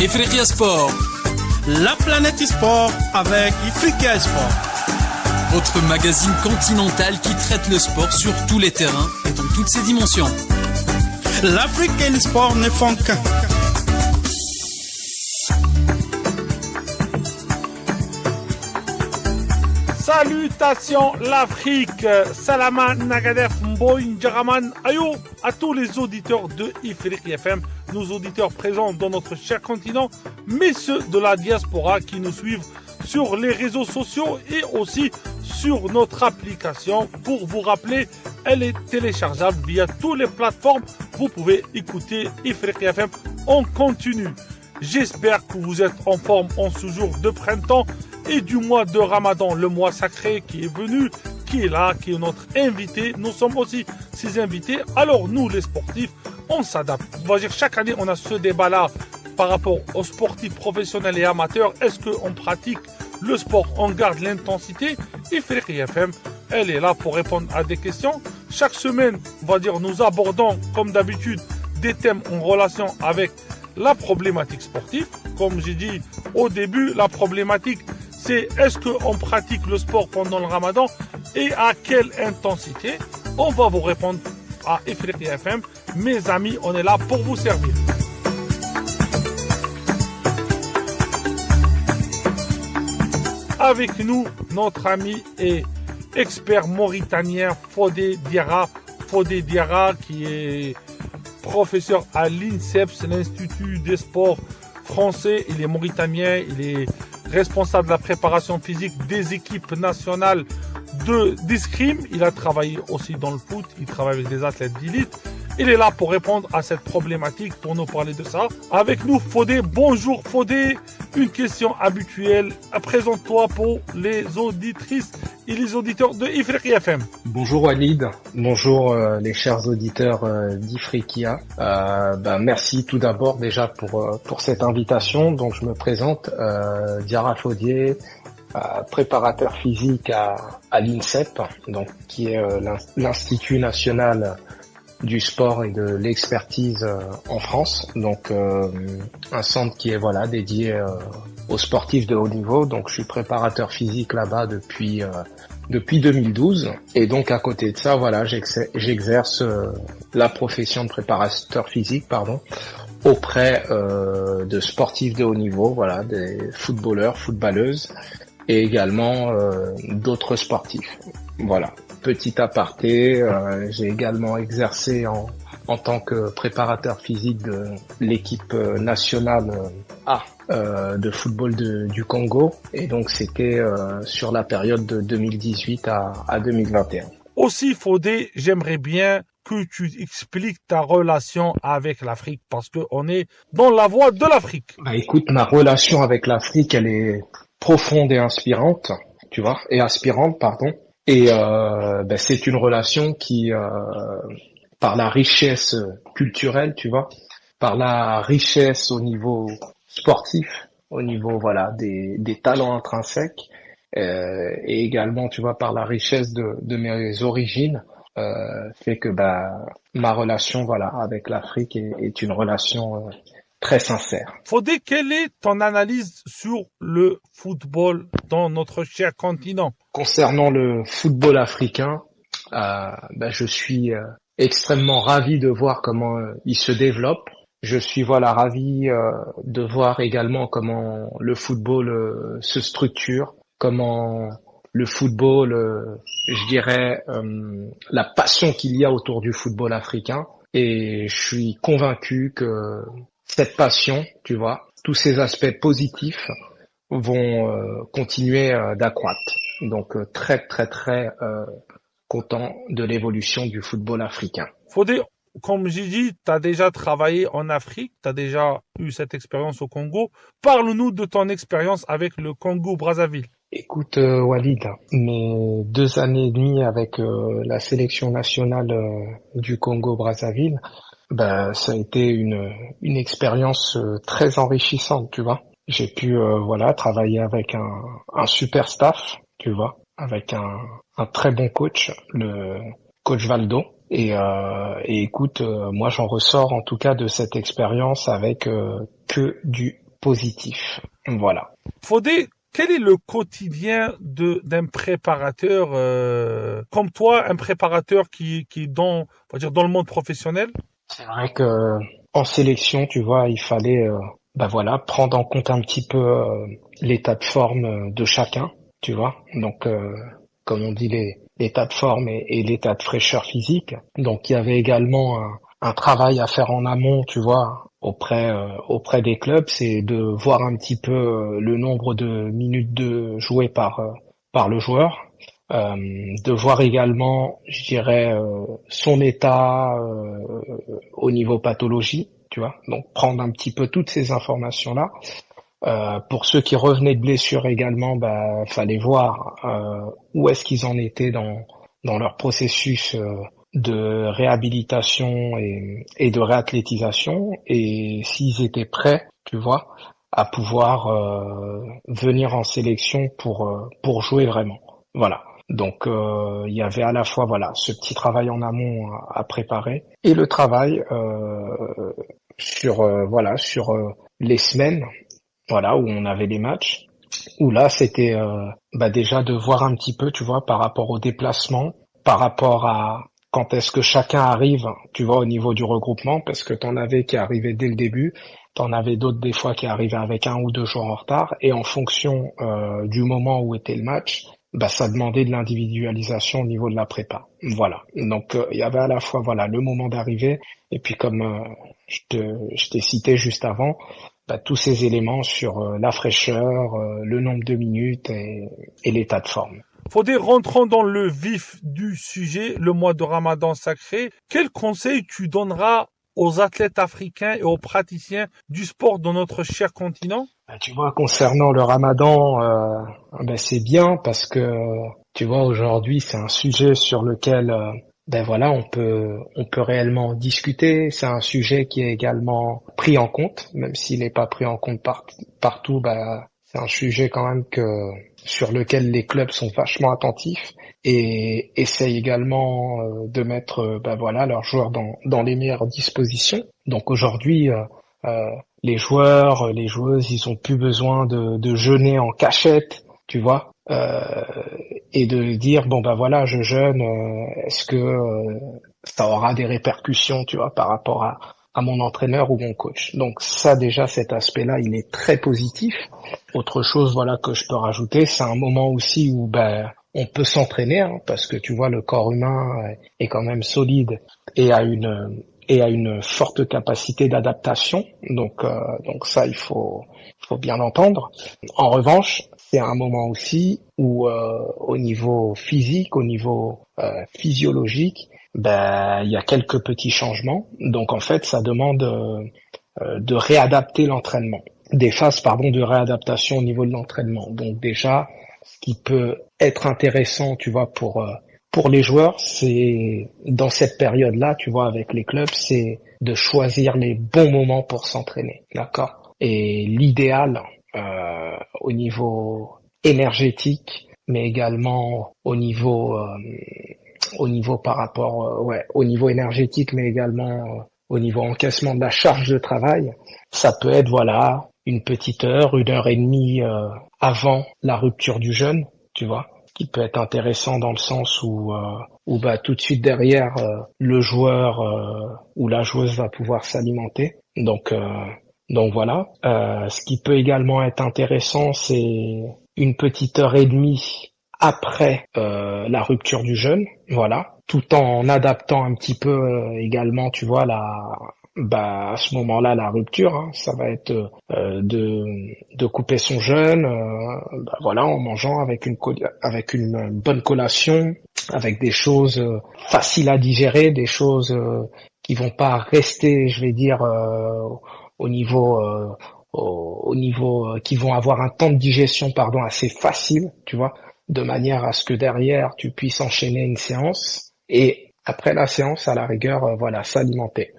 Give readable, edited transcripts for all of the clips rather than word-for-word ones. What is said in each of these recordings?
Ifriqiya Sport, la planète sport avec Ifriqiya Sport. Votre magazine continental qui traite le sport sur tous les terrains et dans toutes ses dimensions. L'Afrique et le sport ne font qu'un. Salutations l'Afrique, Salama Nagadef Mboy Ndjaraman Ayo à tous les auditeurs de Ifriqiya FM, nos auditeurs présents dans notre cher continent, mais ceux de la diaspora qui nous suivent sur les réseaux sociaux et aussi sur notre application. Pour vous rappeler, elle est téléchargeable via toutes les plateformes. Vous pouvez écouter Ifriqiya FM en continu. J'espère que vous êtes en forme en ce jour de printemps et du mois de Ramadan, le mois sacré qui est venu, qui est là, qui est notre invité. Nous sommes aussi ses invités. Alors nous, les sportifs, on s'adapte. On va dire chaque année, on a ce débat-là par rapport aux sportifs professionnels et amateurs. Est-ce qu'on pratique le sport, on garde l'intensité? Ifriqiya FM, elle est là pour répondre à des questions. Chaque semaine, on va dire, nous abordons, comme d'habitude, des thèmes en relation avec la problématique sportive. Comme j'ai dit au début, la problématique, c'est est-ce qu'on pratique le sport pendant le Ramadan et à quelle intensité? On va vous répondre à Ifriqiya FM. Mes amis, on est là pour vous servir. Avec nous, notre ami et expert mauritanien Fodé Diarra. Fodé Diarra qui est professeur à l'INSEPS, l'Institut des sports français. Il est mauritanien, il est responsable de la préparation physique des équipes nationales d'escrime. Il a travaillé aussi dans le foot, il travaille avec des athlètes d'élite. Il est là pour répondre à cette problématique, pour nous parler de ça. Avec nous, Fodé. Bonjour Fodé. Une question habituelle. Présente-toi pour les auditrices et les auditeurs de Ifriqiya FM. Bonjour Walid. Bonjour les chers auditeurs d'Ifriqiya. Merci tout d'abord déjà pour cette invitation. Donc je me présente, Diarra Fodé, préparateur physique à l'INSEP, donc qui est l'Institut national du sport et de l'expertise en France, donc un centre qui est dédié aux sportifs de haut niveau. Donc je suis préparateur physique là-bas depuis 2012 et donc à côté de ça j'exerce la profession de préparateur physique auprès de sportifs de haut niveau, des footballeurs, footballeuses et également d'autres sportifs. Petit aparté, j'ai également exercé en tant que préparateur physique de l'équipe nationale A de football du Congo. Et donc c'était sur la période de 2018 à 2021. Aussi, Fodé, j'aimerais bien que tu expliques ta relation avec l'Afrique, parce qu'on est dans la voie de l'Afrique. Écoute, ma relation avec l'Afrique, elle est profonde et inspirante, pardon. Et c'est une relation qui, par la richesse culturelle, par la richesse au niveau sportif, au niveau des talents intrinsèques, et également par la richesse de mes origines, fait que ma relation avec l'Afrique est une relation très sincère. Fodé, quelle est ton analyse sur le football dans notre cher continent? Concernant le football africain, je suis extrêmement ravi de voir comment il se développe. Je suis ravi de voir également comment le football se structure, comment le football, la passion qu'il y a autour du football africain. Et je suis convaincu que cette passion, tous ces aspects positifs vont continuer d'accroître. Donc très très très content de l'évolution du football africain. Fodé, comme j'ai dit, tu as déjà travaillé en Afrique, tu as déjà eu cette expérience au Congo. Parle-nous de ton expérience avec le Congo-Brazzaville. Écoute Walid, mes 2 années et demie avec la sélection nationale du Congo-Brazzaville, ça a été une expérience très enrichissante, J'ai pu travailler avec un super staff, avec un très bon coach, le coach Valdo. Et écoute, moi j'en ressors en tout cas de cette expérience avec que du positif. Voilà. Fodé, quel est le quotidien d'un préparateur comme toi, un préparateur qui est dans, on va dire, dans le monde professionnel? C'est vrai que en sélection, tu vois, il fallait prendre en compte un petit peu l'état de forme de chacun, tu vois. Donc comme on dit l'état de forme et l'état de fraîcheur physique. Donc il y avait également un travail à faire en amont, tu vois, auprès des clubs, c'est de voir un petit peu le nombre de minutes de jouées par le joueur, de voir également, je dirais, son état au niveau pathologie, tu vois. Donc prendre un petit peu toutes ces informations-là. Pour ceux qui revenaient de blessure également, fallait voir où est-ce qu'ils en étaient dans leur processus de réhabilitation et de réathlétisation, et s'ils étaient prêts, tu vois, à pouvoir venir en sélection pour jouer vraiment. Voilà. Donc il y avait à la fois ce petit travail en amont à préparer et le travail sur les semaines où on avait les matchs, où là c'était déjà de voir un petit peu, tu vois, par rapport au déplacement, par rapport à quand est-ce que chacun arrive, tu vois, au niveau du regroupement, parce que t'en avais qui arrivaient dès le début, t'en avais d'autres des fois qui arrivaient avec 1 ou 2 jours en retard, et en fonction du moment où était le match, ça demandait de l'individualisation au niveau de la prépa. Voilà. Donc il y avait à la fois le moment d'arrivée, et puis comme je t'ai cité juste avant, tous ces éléments sur la fraîcheur, le nombre de minutes et l'état de forme. Fodé, rentrons dans le vif du sujet, le mois de Ramadan sacré. Quel conseil tu donneras aux athlètes africains et aux praticiens du sport dans notre cher continent? Tu vois, concernant le Ramadan, c'est bien parce que tu vois, aujourd'hui, c'est un sujet sur lequel on peut réellement discuter. C'est un sujet qui est également pris en compte, même s'il n'est pas pris en compte partout. C'est un sujet quand même sur lequel les clubs sont vachement attentifs et essayent également de mettre leurs joueurs dans les meilleures dispositions. Donc aujourd'hui, les joueurs, les joueuses, ils ont plus besoin de jeûner en cachette, tu vois, et de dire je jeûne, est-ce que ça aura des répercussions, tu vois, par rapport à mon entraîneur ou mon coach. Donc ça déjà, cet aspect-là, il est très positif. Autre chose que je peux rajouter, c'est un moment aussi où on peut s'entraîner, parce que tu vois, le corps humain est quand même solide et a une forte capacité d'adaptation. Donc ça, il faut bien l'entendre. En revanche, c'est un moment aussi où au niveau physique, au niveau physiologique, il y a quelques petits changements. Donc en fait, ça demande de réadapter l'entraînement, des phases de réadaptation au niveau de l'entraînement. Donc déjà, ce qui peut être intéressant, tu vois, pour les joueurs, c'est dans cette période-là, tu vois, avec les clubs, c'est de choisir les bons moments pour s'entraîner, d'accord? Et l'idéal au niveau énergétique, mais également au niveau par rapport au niveau énergétique, mais également au niveau encaissement de la charge de travail, ça peut être une petite heure, 1 heure et demie avant la rupture du jeûne, tu vois, qui peut être intéressant dans le sens où tout de suite derrière le joueur ou la joueuse va pouvoir s'alimenter. Donc voilà. Ce qui peut également être intéressant, c'est 1 petite heure et demie après la rupture du jeûne, voilà, tout en adaptant un petit peu également, tu vois, à ce moment-là, la rupture, hein, ça va être de couper son jeûne, en mangeant avec une bonne collation, avec des choses faciles à digérer, des choses qui vont pas rester, je vais dire, au niveau qui vont avoir un temps de digestion, assez facile, tu vois, de manière à ce que derrière tu puisses enchaîner une séance et après la séance, à la rigueur, s'alimenter.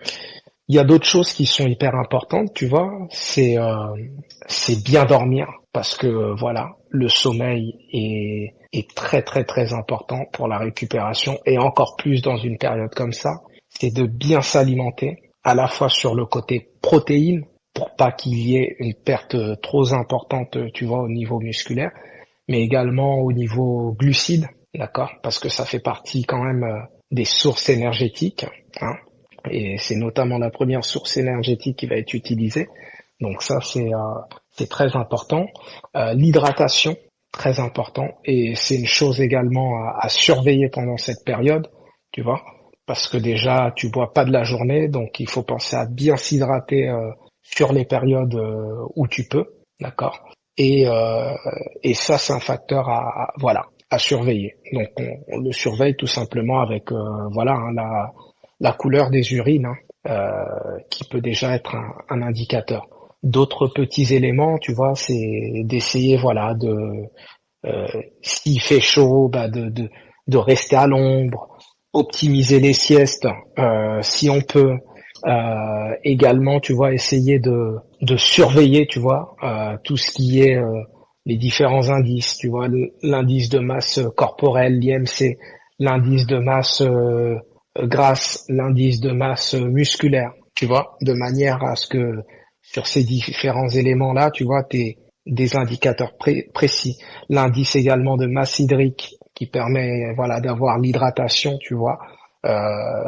Il y a d'autres choses qui sont hyper importantes, tu vois, c'est bien dormir parce que le sommeil est très très très important pour la récupération et encore plus dans une période comme ça, c'est de bien s'alimenter à la fois sur le côté protéines, pour pas qu'il y ait une perte trop importante, tu vois, au niveau musculaire, mais également au niveau glucides, d'accord, parce que ça fait partie quand même des sources énergétiques, hein, et c'est notamment la première source énergétique qui va être utilisée. Donc ça, c'est très important. L'hydratation, très important, et c'est une chose également à surveiller pendant cette période, tu vois, parce que déjà, tu bois pas de la journée, donc il faut penser à bien s'hydrater sur les périodes où tu peux, d'accord. Et ça, c'est un facteur à surveiller. Donc on le surveille tout simplement avec la couleur des urines, qui peut déjà être un indicateur. D'autres petits éléments, tu vois, c'est d'essayer, s'il fait chaud, de rester à l'ombre, optimiser les siestes, si on peut. Également, tu vois, essayer de surveiller, tu vois, tout ce qui est les différents indices, tu vois, l'indice de masse corporelle, l'IMC, l'indice de masse grasse, l'indice de masse musculaire, tu vois, de manière à ce que sur ces différents éléments-là, tu vois, t'aies des indicateurs précis. L'indice également de masse hydrique qui permet, d'avoir l'hydratation, tu vois,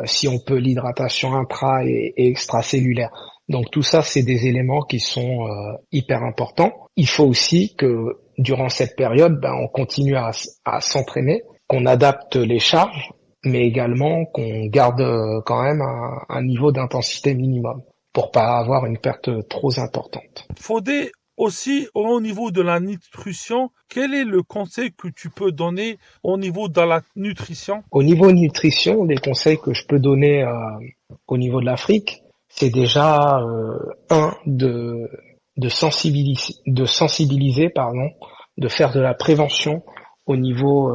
si on peut l'hydratation intra et extracellulaire. Donc tout ça, c'est des éléments qui sont hyper importants. Il faut aussi que durant cette période, on continue à s'entraîner, qu'on adapte les charges, mais également qu'on garde quand même un niveau d'intensité minimum pour pas avoir une perte trop importante. Fodé, aussi, au niveau de la nutrition, quel est le conseil que tu peux donner au niveau de la nutrition? Au niveau nutrition, les conseils que je peux donner au niveau de l'Afrique, c'est déjà de sensibiliser, de faire de la prévention au niveau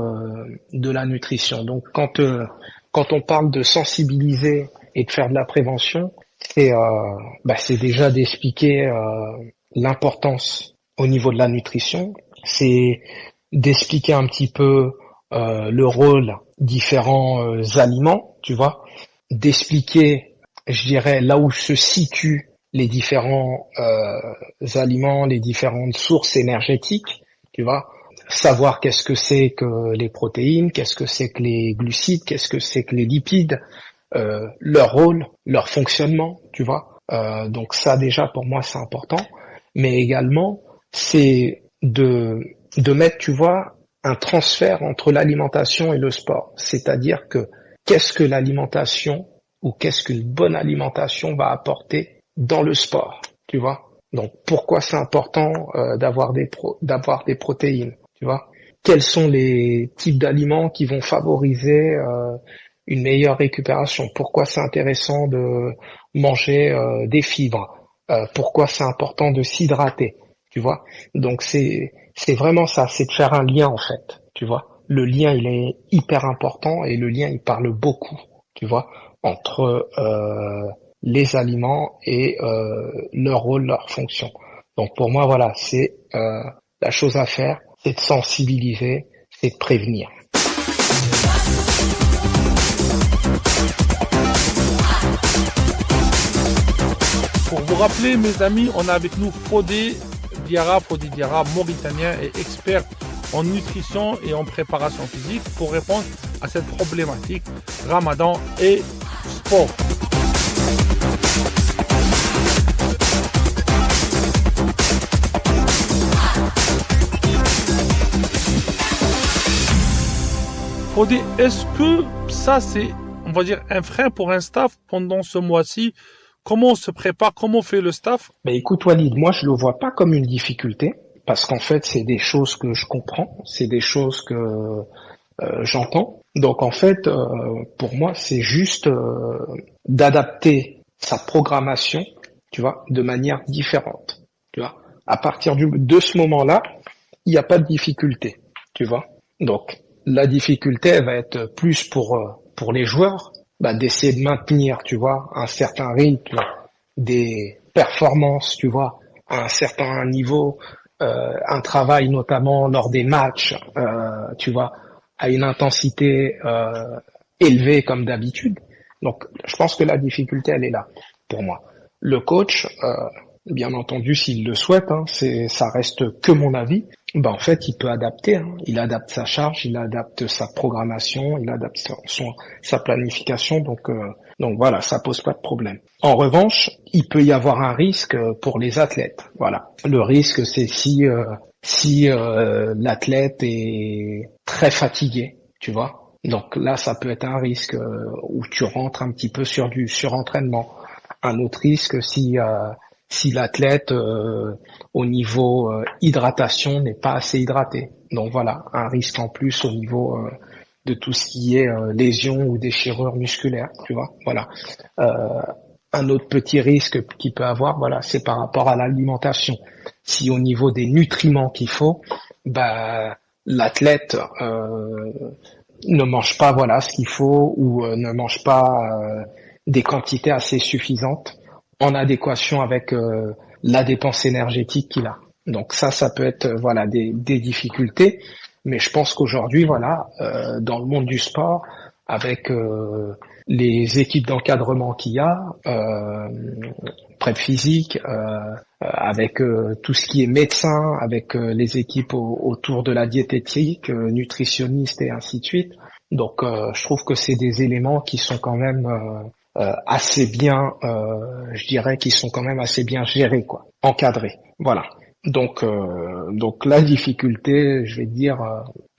de la nutrition. Donc quand on parle de sensibiliser et de faire de la prévention, c'est déjà d'expliquer l'importance au niveau de la nutrition, c'est d'expliquer un petit peu le rôle différents aliments, tu vois, d'expliquer, je dirais, là où se situent les différents aliments, les différentes sources énergétiques, tu vois, savoir qu'est-ce que c'est que les protéines, qu'est-ce que c'est que les glucides, qu'est-ce que c'est que les lipides, leur rôle, leur fonctionnement, tu vois. Donc ça déjà pour moi c'est important, mais également c'est de mettre, tu vois, un transfert entre l'alimentation et le sport. C'est-à-dire que qu'est-ce que l'alimentation ou qu'est-ce qu'une bonne alimentation va apporter dans le sport, tu vois. Donc pourquoi c'est important d'avoir des protéines, tu vois. Quels sont les types d'aliments qui vont favoriser une meilleure récupération? Pourquoi c'est intéressant de manger des fibres? Pourquoi c'est important de s'hydrater, tu vois? Donc c'est vraiment ça, c'est de faire un lien en fait, tu vois. Le lien il est hyper important et le lien il parle beaucoup, tu vois, entre les aliments et leur rôle, leur fonction. Donc pour moi voilà, c'est la chose à faire, c'est de sensibiliser, c'est de prévenir. Pour vous rappeler, mes amis, on a avec nous Fodé Diarra, mauritanien et expert en nutrition et en préparation physique pour répondre à cette problématique Ramadan et sport. Fodé, est-ce que ça c'est, on va dire, un frein pour un staff pendant ce mois-ci? Comment on se prépare? Comment on fait le staff? Écoute Walid, moi je le vois pas comme une difficulté parce qu'en fait c'est des choses que je comprends, c'est des choses que j'entends. Donc en fait pour moi c'est juste d'adapter sa programmation, tu vois, de manière différente. Tu vois, à partir de ce moment-là, il n'y a pas de difficulté, tu vois. Donc la difficulté elle va être plus pour les joueurs. D'essayer de maintenir, tu vois, un certain rythme, des performances, tu vois, à un certain niveau, un travail notamment lors des matchs, tu vois, à une intensité élevée comme d'habitude. Donc, je pense que la difficulté, elle est là pour moi. Le coach, bien entendu, s'il le souhaite, hein, ça reste que mon avis. En fait, il peut adapter. Hein. Il adapte sa charge, il adapte sa programmation, il adapte sa planification. Donc voilà, ça pose pas de problème. En revanche, il peut y avoir un risque pour les athlètes. Voilà, le risque, c'est si l'athlète est très fatigué, tu vois. Donc là, ça peut être un risque où tu rentres un petit peu sur du surentraînement. Un autre risque si l'athlète au niveau hydratation n'est pas assez hydraté. Donc voilà, un risque en plus au niveau de tout ce qui est lésions ou déchirures musculaires, tu vois. Voilà. Un autre petit risque qu'il peut avoir, voilà, c'est par rapport à l'alimentation. Si au niveau des nutriments qu'il faut, l'athlète ne mange pas voilà ce qu'il faut ou ne mange pas des quantités assez suffisantes en adéquation avec la dépense énergétique qu'il a. Donc ça peut être voilà des difficultés, mais je pense qu'aujourd'hui voilà dans le monde du sport avec les équipes d'encadrement qu'il y a, prep physique, avec tout ce qui est médecin, avec les équipes autour de la diététique, nutritionniste et ainsi de suite. Donc je trouve que c'est des éléments qui sont quand même assez bien, je dirais qu'ils sont quand même assez bien gérés, quoi, encadrés. Voilà. Donc la difficulté, je vais te dire,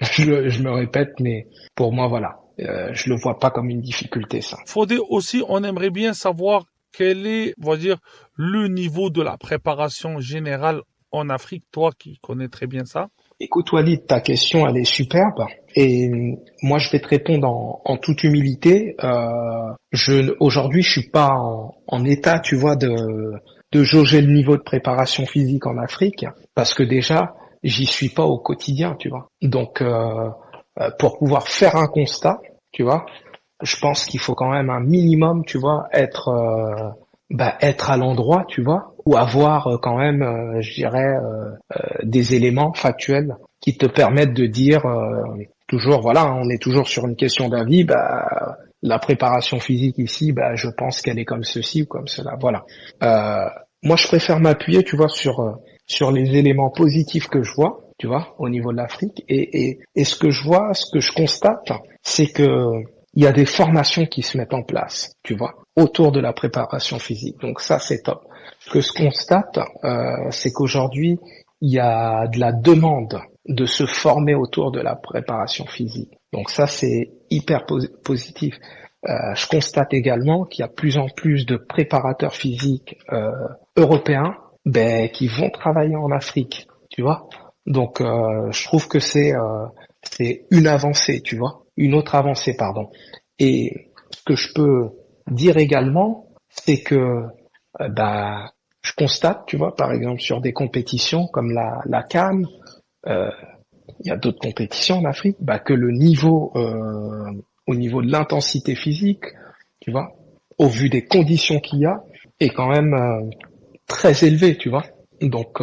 je me répète, mais pour moi voilà, je le vois pas comme une difficulté ça. Fodé, aussi, on aimerait bien savoir quel est, on va dire, le niveau de la préparation générale en Afrique, toi qui connais très bien ça. Écoute Walid, ta question elle est superbe et moi je vais te répondre en toute humilité. Aujourd'hui je suis pas en état, tu vois, de jauger le niveau de préparation physique en Afrique parce que déjà j'y suis pas au quotidien, tu vois. Donc pour pouvoir faire un constat, tu vois, je pense qu'il faut quand même un minimum, tu vois, être à l'endroit, tu vois, ou avoir quand même, je dirais, des éléments factuels qui te permettent de dire toujours, voilà, on est toujours sur une question d'avis, la préparation physique ici, je pense qu'elle est comme ceci ou comme cela, voilà. Moi, je préfère m'appuyer, tu vois, sur les éléments positifs que je vois, tu vois, au niveau de l'Afrique, et ce que je vois, ce que je constate, c'est que il y a des formations qui se mettent en place, tu vois, autour de la préparation physique. Donc ça, c'est top. Ce que je constate, c'est qu'aujourd'hui, il y a de la demande de se former autour de la préparation physique. Donc ça, c'est hyper positif. Je constate également qu'il y a plus en plus de préparateurs physiques européens qui vont travailler en Afrique, tu vois. Donc je trouve que c'est une avancée, tu vois. Une autre avancée, pardon. Et ce que je peux dire également, c'est que je constate, tu vois, par exemple sur des compétitions comme la CAN, il y a d'autres compétitions en Afrique, que le niveau au niveau de l'intensité physique, tu vois, au vu des conditions qu'il y a, est quand même très élevé, tu vois. Donc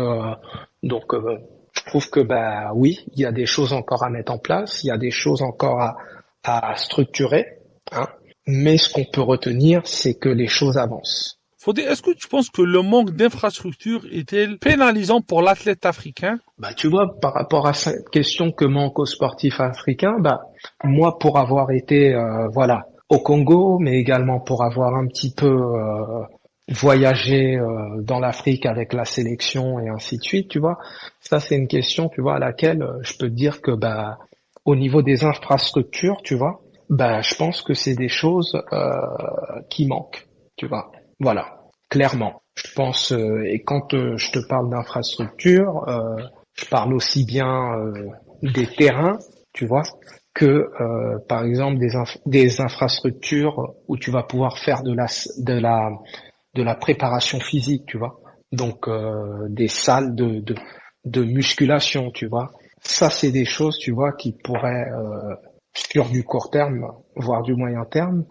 je trouve que oui, il y a des choses encore à mettre en place, il y a des choses encore à structurer, hein. Mais ce qu'on peut retenir, c'est que les choses avancent. Fodé, est-ce que tu penses que le manque d'infrastructures est-il pénalisant pour l'athlète africain? Tu vois, par rapport à cette question que manque aux sportifs africains, moi, pour avoir été, au Congo, mais également pour avoir un petit peu voyagé dans l'Afrique avec la sélection et ainsi de suite, tu vois, ça c'est une question, tu vois, à laquelle je peux te dire que au niveau des infrastructures, tu vois, je pense que c'est des choses qui manquent, tu vois. Voilà, clairement. Je pense, et quand je te parle d'infrastructure, je parle aussi bien des terrains, tu vois, que par exemple des infrastructures où tu vas pouvoir faire de la préparation physique, tu vois. Donc des salles de musculation, tu vois. Ça, c'est des choses, tu vois, qui pourraient sur du court terme, voire du moyen terme,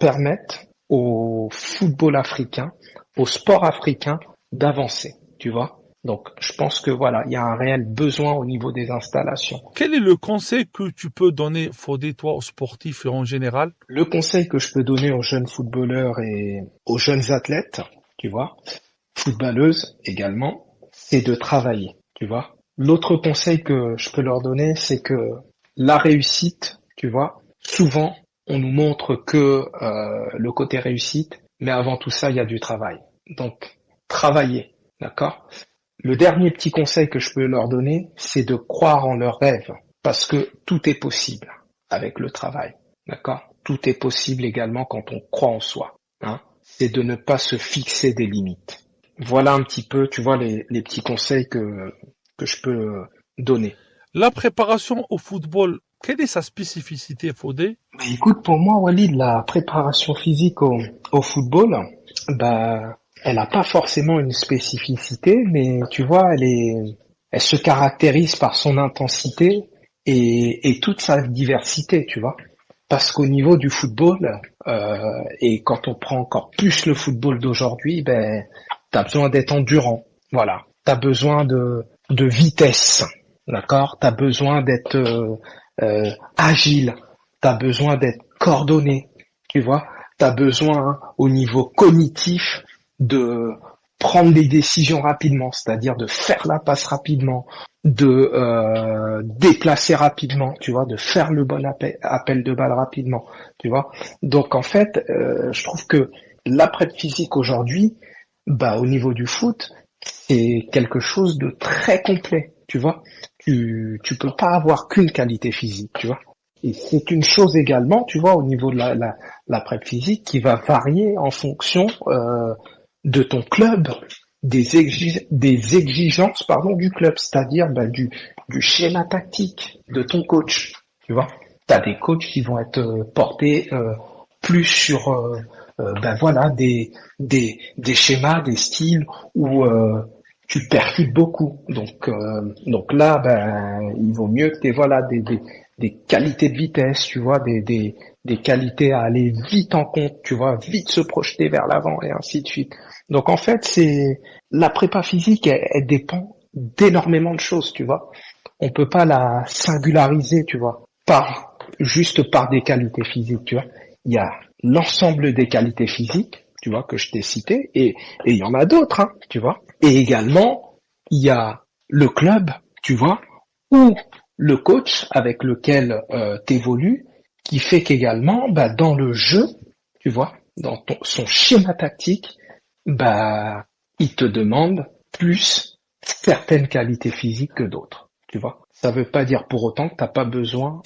permettre au football africain, au sport africain d'avancer, tu vois. Donc, je pense que voilà, il y a un réel besoin au niveau des installations. Quel est le conseil que tu peux donner, Fodé, toi, aux sportifs en général? Le conseil que je peux donner aux jeunes footballeurs et aux jeunes athlètes, tu vois, footballeuses également, c'est de travailler, tu vois. L'autre conseil que je peux leur donner, c'est que la réussite, tu vois, souvent, on nous montre que le côté réussite, mais avant tout ça, il y a du travail. Donc, travailler, d'accord? Le dernier petit conseil que je peux leur donner, c'est de croire en leurs rêves, parce que tout est possible avec le travail, d'accord? Tout est possible également quand on croit en soi, hein? C'est de ne pas se fixer des limites. Voilà un petit peu, tu vois, les petits conseils que je peux donner. La préparation au football, quelle est sa spécificité, Fodé? Mais écoute, pour moi, Walid, la préparation physique au football, bah, elle n'a pas forcément une spécificité, mais tu vois, elle se caractérise par son intensité et toute sa diversité, tu vois. Parce qu'au niveau du football, et quand on prend encore plus le football d'aujourd'hui, ben, t'as besoin d'être endurant, voilà. T'as besoin de vitesse, d'accord. T'as besoin d'être agile. T'as besoin d'être coordonné, tu vois. T'as besoin, au niveau cognitif, de prendre des décisions rapidement, c'est-à-dire de faire la passe rapidement, de déplacer rapidement, tu vois, de faire le bon appel de balle rapidement, tu vois. Donc en fait, je trouve que l'après physique aujourd'hui, bah au niveau du foot, c'est quelque chose de très complet, tu vois. Tu peux pas avoir qu'une qualité physique, tu vois. Et c'est une chose également, tu vois, au niveau de la prep physique qui va varier en fonction de ton club, des exigences du club, c'est-à-dire du schéma tactique de ton coach, tu vois. T'as des coachs qui vont être portés plus sur des schémas, des styles où tu percutes beaucoup. Donc là, il vaut mieux que tu aies des qualités de vitesse, tu vois, des qualités à aller vite en compte, tu vois, vite se projeter vers l'avant et ainsi de suite. Donc en fait, c'est la prépa physique, elle dépend d'énormément de choses, tu vois. On peut pas la singulariser, tu vois, juste par des qualités physiques, tu vois. Il y a l'ensemble des qualités physiques, tu vois, que je t'ai citées, et il y en a d'autres, hein, tu vois. Et également, il y a le club, tu vois, ou le coach avec lequel t'évolues, qui fait qu'également, dans le jeu, tu vois, dans son schéma tactique, il te demande plus certaines qualités physiques que d'autres, tu vois. Ça veut pas dire pour autant que t'as pas besoin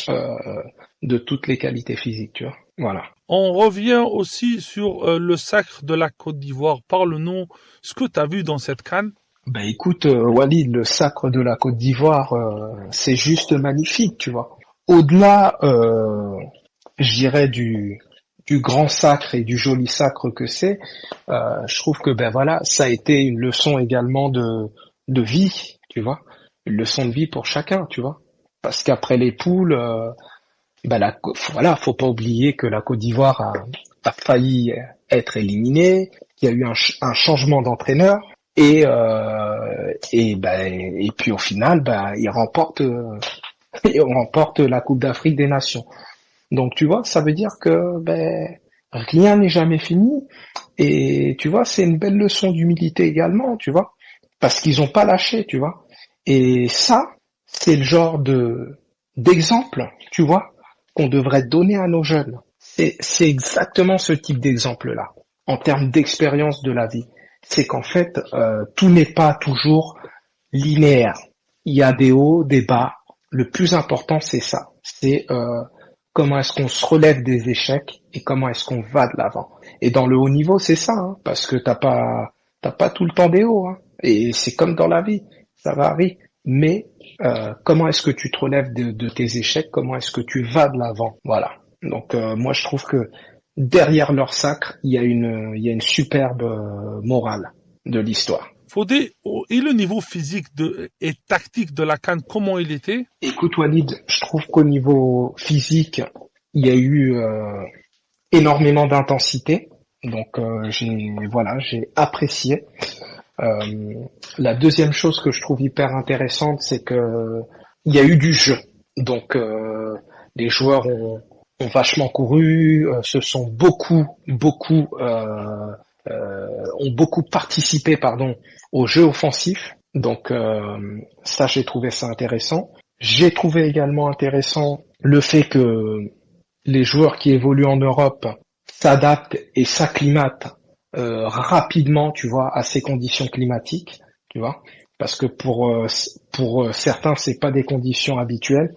de toutes les qualités physiques, tu vois. Voilà. On revient aussi sur le sacre de la Côte d'Ivoire. Parle-nous ce que tu as vu dans cette CAN. Écoute, Walid, le sacre de la Côte d'Ivoire, c'est juste magnifique, tu vois. Au-delà, je dirais du grand sacre et du joli sacre que c'est, je trouve que ça a été une leçon également de vie, tu vois, une leçon de vie pour chacun, tu vois, parce qu'après les poules, faut pas oublier que la Côte d'Ivoire a failli être éliminée, qu'il y a eu un changement d'entraîneur et puis au final, il remporte la Coupe d'Afrique des Nations. Donc tu vois, ça veut dire que rien n'est jamais fini et tu vois, c'est une belle leçon d'humilité également, tu vois, parce qu'ils ont pas lâché, tu vois. Et ça, c'est le genre d'exemple, tu vois, qu'on devrait donner à nos jeunes. C'est exactement ce type d'exemple-là, en termes d'expérience de la vie. C'est qu'en fait, tout n'est pas toujours linéaire. Il y a des hauts, des bas. Le plus important, c'est ça. C'est comment est-ce qu'on se relève des échecs et comment est-ce qu'on va de l'avant. Et dans le haut niveau, c'est ça, hein, parce que t'as pas tout le temps des hauts, hein, et c'est comme dans la vie, ça varie. Mais comment est-ce que tu te relèves de tes échecs, comment est-ce que tu vas de l'avant, voilà. Donc moi je trouve que derrière leur sacre, il y a une superbe morale de l'histoire. Fodé, et le niveau physique et tactique de la CAN, comment il était? Écoute Walid, je trouve qu'au niveau physique, il y a eu énormément d'intensité. Donc j'ai apprécié. La deuxième chose que je trouve hyper intéressante, c'est que il y a eu du jeu. Donc les joueurs ont vachement couru, se sont beaucoup ont beaucoup participé, au jeu offensif. Donc ça, j'ai trouvé ça intéressant. J'ai trouvé également intéressant le fait que les joueurs qui évoluent en Europe s'adaptent et s'acclimatent rapidement, tu vois, à ces conditions climatiques, tu vois, parce que pour certains, c'est pas des conditions habituelles.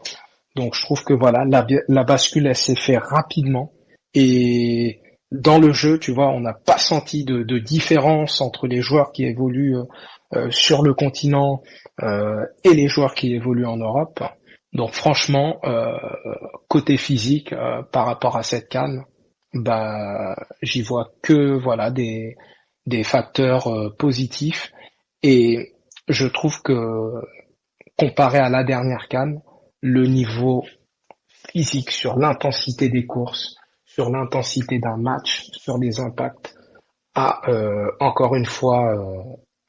Donc je trouve que voilà, la bascule, elle s'est faite rapidement, et dans le jeu, tu vois, on n'a pas senti de différence entre les joueurs qui évoluent sur le continent et les joueurs qui évoluent en Europe. Donc franchement, côté physique, par rapport à cette CAN, j'y vois que voilà des facteurs positifs, et je trouve que comparé à la dernière CAN, le niveau physique sur l'intensité des courses, sur l'intensité d'un match, sur les impacts, a encore une fois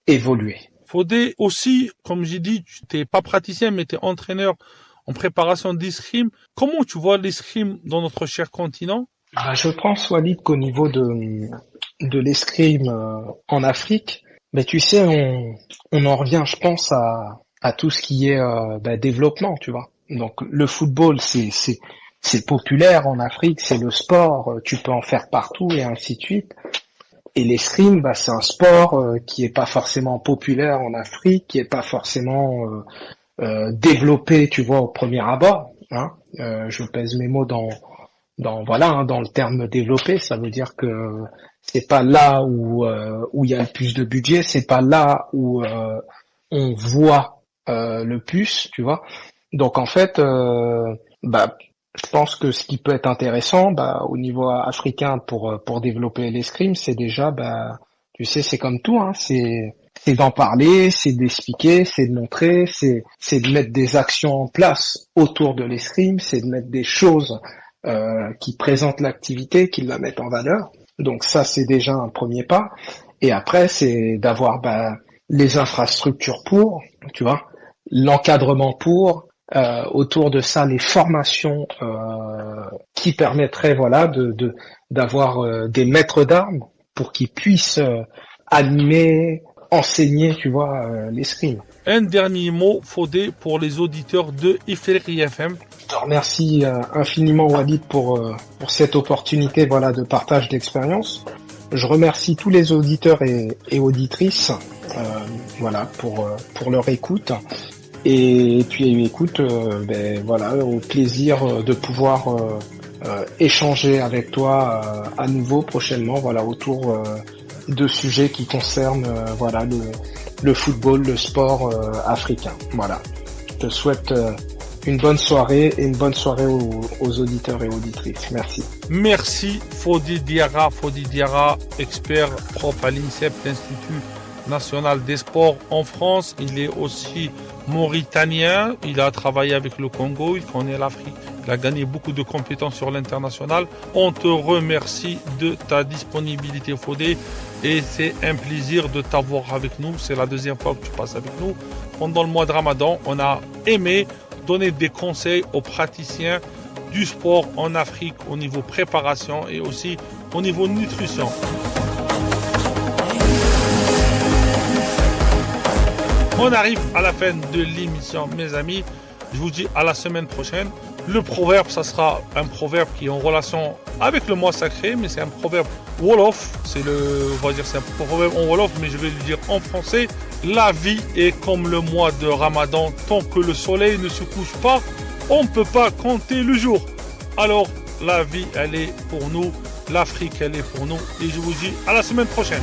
évolué. Fodé aussi, comme j'ai dit, tu n'es pas praticien, mais tu es entraîneur en préparation d'escrime. Comment tu vois l'escrime dans notre cher continent? Je pense, Walid, qu'au niveau de l'escrime en Afrique, tu sais, on en revient, je pense, à tout ce qui est développement, tu vois. Donc le football, c'est populaire en Afrique, c'est le sport, tu peux en faire partout et ainsi de suite. Et l'escrime, c'est un sport qui est pas forcément populaire en Afrique, qui est pas forcément développé, tu vois, au premier abord. Hein. Je pèse mes mots dans le terme développé. Ça veut dire que c'est pas là où il y a le plus de budget, c'est pas là où on voit le plus, tu vois. Donc en fait, je pense que ce qui peut être intéressant, au niveau africain pour développer l'escrime, c'est déjà, tu sais, c'est comme tout, hein, c'est d'en parler, c'est d'expliquer, c'est de montrer, c'est de mettre des actions en place autour de l'escrime, c'est de mettre des choses qui présentent l'activité, qui la mettent en valeur. Donc ça, c'est déjà un premier pas. Et après, c'est d'avoir les infrastructures pour, tu vois, l'encadrement pour. Autour de ça, les formations qui permettraient d'avoir des maîtres d'armes pour qu'ils puissent animer, enseigner, tu vois, l'escrime. Un dernier mot, Fodé, pour les auditeurs de Ifriqiya FM. Je te remercie infiniment, Walid, pour cette opportunité, de partage d'expérience. Je remercie tous les auditeurs et auditrices, pour leur écoute. Et puis écoute, au plaisir de pouvoir échanger avec toi à nouveau prochainement, autour de sujets qui concernent le football, le sport africain. Voilà. Je te souhaite une bonne soirée et une bonne soirée aux auditeurs et auditrices. Merci. Merci Fodé Diarra, expert prof à l'INSEP, l'Institut national des sports en France. Il est aussi mauritanien, il a travaillé avec le Congo, il connaît l'Afrique, il a gagné beaucoup de compétences sur l'international. On te remercie de ta disponibilité, Fodé, et c'est un plaisir de t'avoir avec nous. C'est la deuxième fois que tu passes avec nous. Pendant le mois de Ramadan, on a aimé donner des conseils aux praticiens du sport en Afrique au niveau préparation et aussi au niveau nutrition. On arrive à la fin de l'émission, mes amis. Je vous dis à la semaine prochaine. Le proverbe, ça sera un proverbe qui est en relation avec le mois sacré, mais c'est un proverbe Wolof. C'est un proverbe en Wolof, mais je vais le dire en français. La vie est comme le mois de Ramadan. Tant que le soleil ne se couche pas, on ne peut pas compter le jour. Alors, la vie, elle est pour nous. L'Afrique, elle est pour nous. Et je vous dis à la semaine prochaine.